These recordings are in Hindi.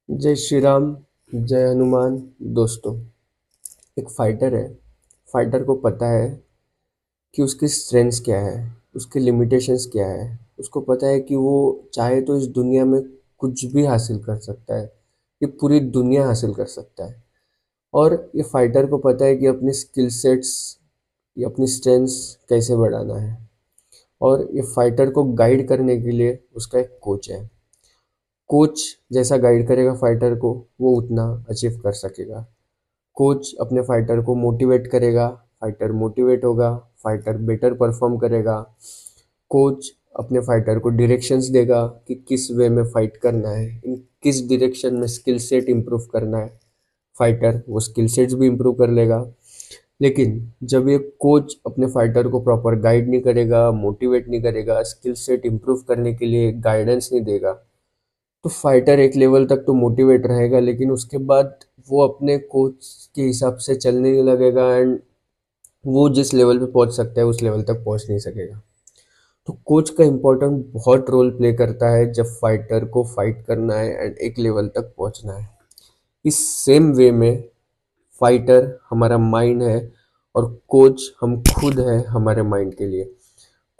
जय श्री राम, जय हनुमान। दोस्तों, एक फाइटर है। फाइटर को पता है कि उसकी स्ट्रेंथ्स क्या है, उसके लिमिटेशंस क्या है। उसको पता है कि वो चाहे तो इस दुनिया में कुछ भी हासिल कर सकता है, ये पूरी दुनिया हासिल कर सकता है। और ये फाइटर को पता है कि अपनी स्किल सेट्स या अपनी स्ट्रेंथ्स कैसे बढ़ाना है। और ये फाइटर को गाइड करने के लिए उसका एक कोच है। कोच जैसा गाइड करेगा फाइटर को, वो उतना अचीव कर सकेगा। कोच अपने फाइटर को मोटिवेट करेगा, फाइटर मोटिवेट होगा, फाइटर बेटर परफॉर्म करेगा। कोच अपने फाइटर को डायरेक्शंस देगा कि किस वे में फाइट करना है, इन किस डायरेक्शन में स्किल सेट इम्प्रूव करना है। फाइटर वो स्किल सेट्स भी इम्प्रूव कर लेगा। लेकिन जब ये कोच अपने फाइटर को प्रॉपर गाइड नहीं करेगा, मोटिवेट नहीं करेगा, स्किल सेट इम्प्रूव करने के लिए गाइडेंस नहीं देगा, तो फाइटर एक लेवल तक तो मोटिवेट रहेगा, लेकिन उसके बाद वो अपने कोच के हिसाब से चलने नहीं लगेगा एंड वो जिस लेवल पे पहुंच सकता है उस लेवल तक पहुंच नहीं सकेगा। तो कोच का इम्पोर्टेंट बहुत रोल प्ले करता है जब फाइटर को फाइट करना है एंड एक लेवल तक पहुंचना है। इस सेम वे में फाइटर हमारा माइंड है और कोच हम खुद है हमारे माइंड के लिए।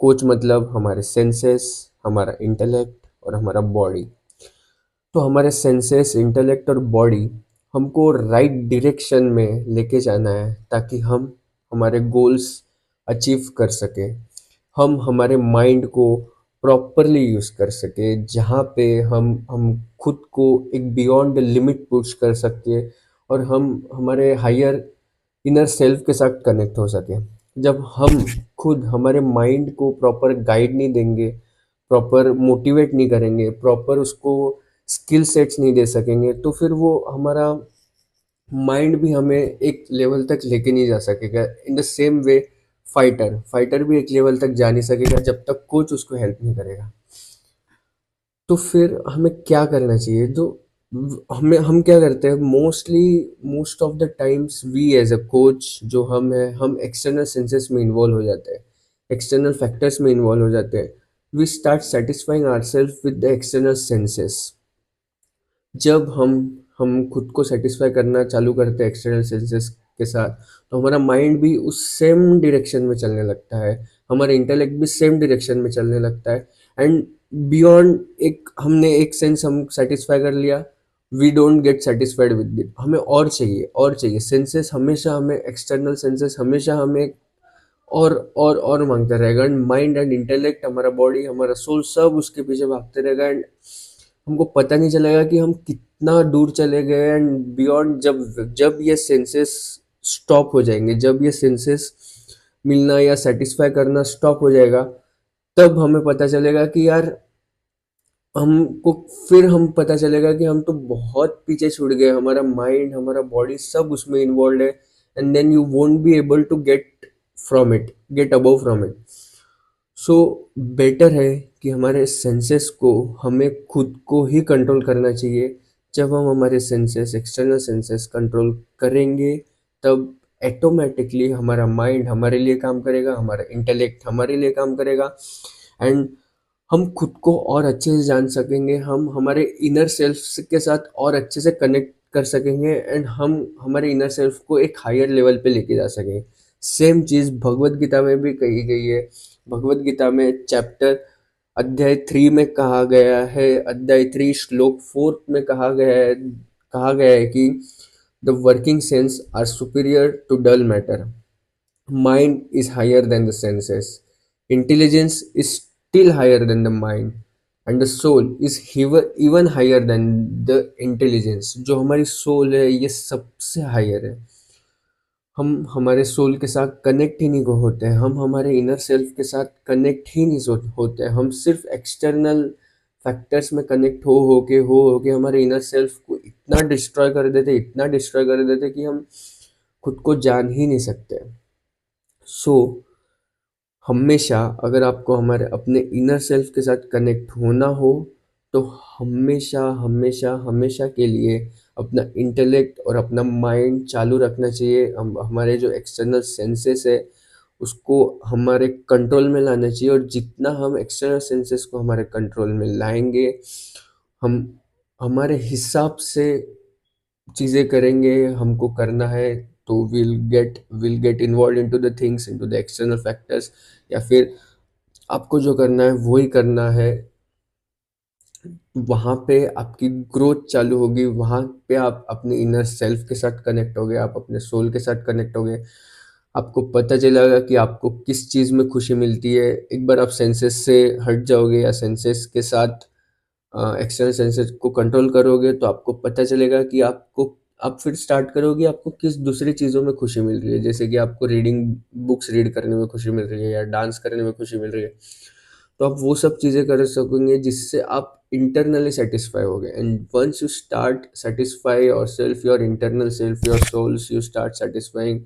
कोच मतलब हमारे सेंसेस, हमारा इंटेलेक्ट और हमारा बॉडी। तो हमारे सेंसेस, इंटेलेक्ट और बॉडी हमको राइट डायरेक्शन में लेके जाना है ताकि हम हमारे गोल्स अचीव कर सकें। हम हमारे माइंड को प्रॉपरली यूज़ कर सकें, जहाँ पे हम खुद को एक बियॉन्ड लिमिट पुश कर सकें और हम हमारे हायर इनर सेल्फ के साथ कनेक्ट हो सकें। जब हम खुद हमारे माइंड को प्रॉपर गाइड नहीं देंगे, प्रॉपर मोटिवेट नहीं करेंगे, प्रॉपर उसको स्किल सेट्स नहीं दे सकेंगे, तो फिर वो हमारा माइंड भी हमें एक लेवल तक लेके नहीं जा सकेगा। In the same way fighter fighter भी एक लेवल तक जा नहीं सकेगा जब तक कोच उसको हेल्प नहीं करेगा। तो फिर हमें क्या करना चाहिए? तो हमें हम क्या करते हैं mostly, most of the times we as a coach जो हम हैं, हम एक्सटर्नल सेंसेस में इन्वॉल्व हो जाते हैं, एक्सटर्नल फैक्टर्स में इन्वॉल्व हो जाते हैं। We start satisfying our self with the external senses. जब हम खुद को सेटिस्फाई करना चालू करते हैं एक्सटर्नल सेंसेस के साथ, तो हमारा माइंड भी उस सेम डायरेक्शन में चलने लगता है, हमारा इंटेलेक्ट भी सेम डायरेक्शन में चलने लगता है। एंड बियॉन्ड एक हमने एक सेंस हम सेटिस्फाई कर लिया, we don't get satisfied with it, हमें और चाहिए और चाहिए। सेंसेस हमेशा हमें, एक्सटर्नल सेंसेस हमेशा हमें और मांगता रहेगा। एंड माइंड एंड इंटेलेक्ट, हमारा बॉडी, हमारा सोल, सब उसके पीछे भागते रहेगा। एंड हमको पता नहीं चलेगा कि हम कितना दूर चले गए। एंड बियॉन्ड, जब जब ये सेंसेस स्टॉप हो जाएंगे, जब ये सेंसेस मिलना या सेटिस्फाई करना स्टॉप हो जाएगा, तब हमें पता चलेगा कि यार, हमको फिर हम पता चलेगा कि हम तो बहुत पीछे छूट गए, हमारा माइंड, हमारा बॉडी सब उसमें इन्वॉल्व है। And then you won't be able to get from it, get above from it. So better है कि हमारे सेंसेस को हमें खुद को ही कंट्रोल करना चाहिए। जब हम हमारे सेंसेस, एक्सटर्नल सेंसेस कंट्रोल करेंगे, तब ऑटोमेटिकली हमारा माइंड हमारे लिए काम करेगा, हमारा इंटेलेक्ट हमारे लिए काम करेगा। एंड हम खुद को और अच्छे से जान सकेंगे, हम हमारे इनर सेल्फ के साथ और अच्छे से कनेक्ट कर सकेंगे एंड हम हमारे इनर सेल्फ को एक हायर लेवल पे लेके जा सकेंगे। सेम चीज़ भगवत गीता में भी कही गई है। भगवत गीता में चैप्टर अध्याय 3 में कहा गया है, अध्याय 3 श्लोक 4 में कहा गया है कि the working sense are superior to dull matter, mind is higher than the senses, intelligence is still higher than the mind, and the soul is even higher than the intelligence। जो हमारी सोल है ये सबसे हायर है। हम हमारे सोल के साथ कनेक्ट ही नहीं होते हैं, हम हमारे इनर सेल्फ के साथ कनेक्ट ही नहीं होते हैं। हम सिर्फ एक्सटर्नल फैक्टर्स में कनेक्ट हो के हमारे इनर सेल्फ को इतना डिस्ट्रॉय कर देते, इतना डिस्ट्रॉय कर देते कि हम खुद को जान ही नहीं सकते। सो हमेशा अगर आपको हमारे अपने इनर सेल्फ के साथ कनेक्ट होना हो, तो हमेशा हमेशा हमेशा के लिए अपना इंटेलेक्ट और अपना माइंड चालू रखना चाहिए। हम हमारे जो एक्सटर्नल सेंसेस है उसको हमारे कंट्रोल में लाना चाहिए, और जितना हम एक्सटर्नल सेंसेस को हमारे कंट्रोल में लाएंगे, हम हमारे हिसाब से चीज़ें करेंगे, हमको करना है, तो will get involve into the things, into the external factors, या फिर आपको जो करना है वो ही करना है। वहाँ पे आपकी ग्रोथ चालू होगी, वहाँ पे आप अपने इनर सेल्फ के साथ कनेक्ट होगे, आप अपने सोल के साथ कनेक्ट होगे। आपको पता चलेगा कि आपको किस चीज़ में खुशी मिलती है। एक बार आप सेंसेस से हट जाओगे या सेंसेस के साथ एक्सटर्नल सेंसेस को कंट्रोल करोगे, तो आपको पता चलेगा कि आप फिर स्टार्ट करोगे आपको किस दूसरी चीज़ों में खुशी मिल रही है। जैसे कि आपको बुक्स रीड करने में खुशी मिल रही है या डांस करने में खुशी मिल रही है, तो आप वो सब चीज़ें कर सकोगे जिससे आप इंटरनली सेटिस्फाई हो गए। And once you start satisfy your self, your internal self, your souls, you start satisfying,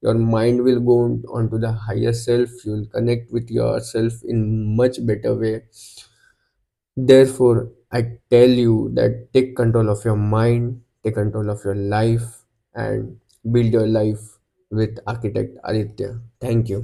your mind will go on to the higher self, you will connect with yourself in much better way. Therefore, I tell you that take control of your mind, take control of your life, and build your life with architect Aditya. Thank you.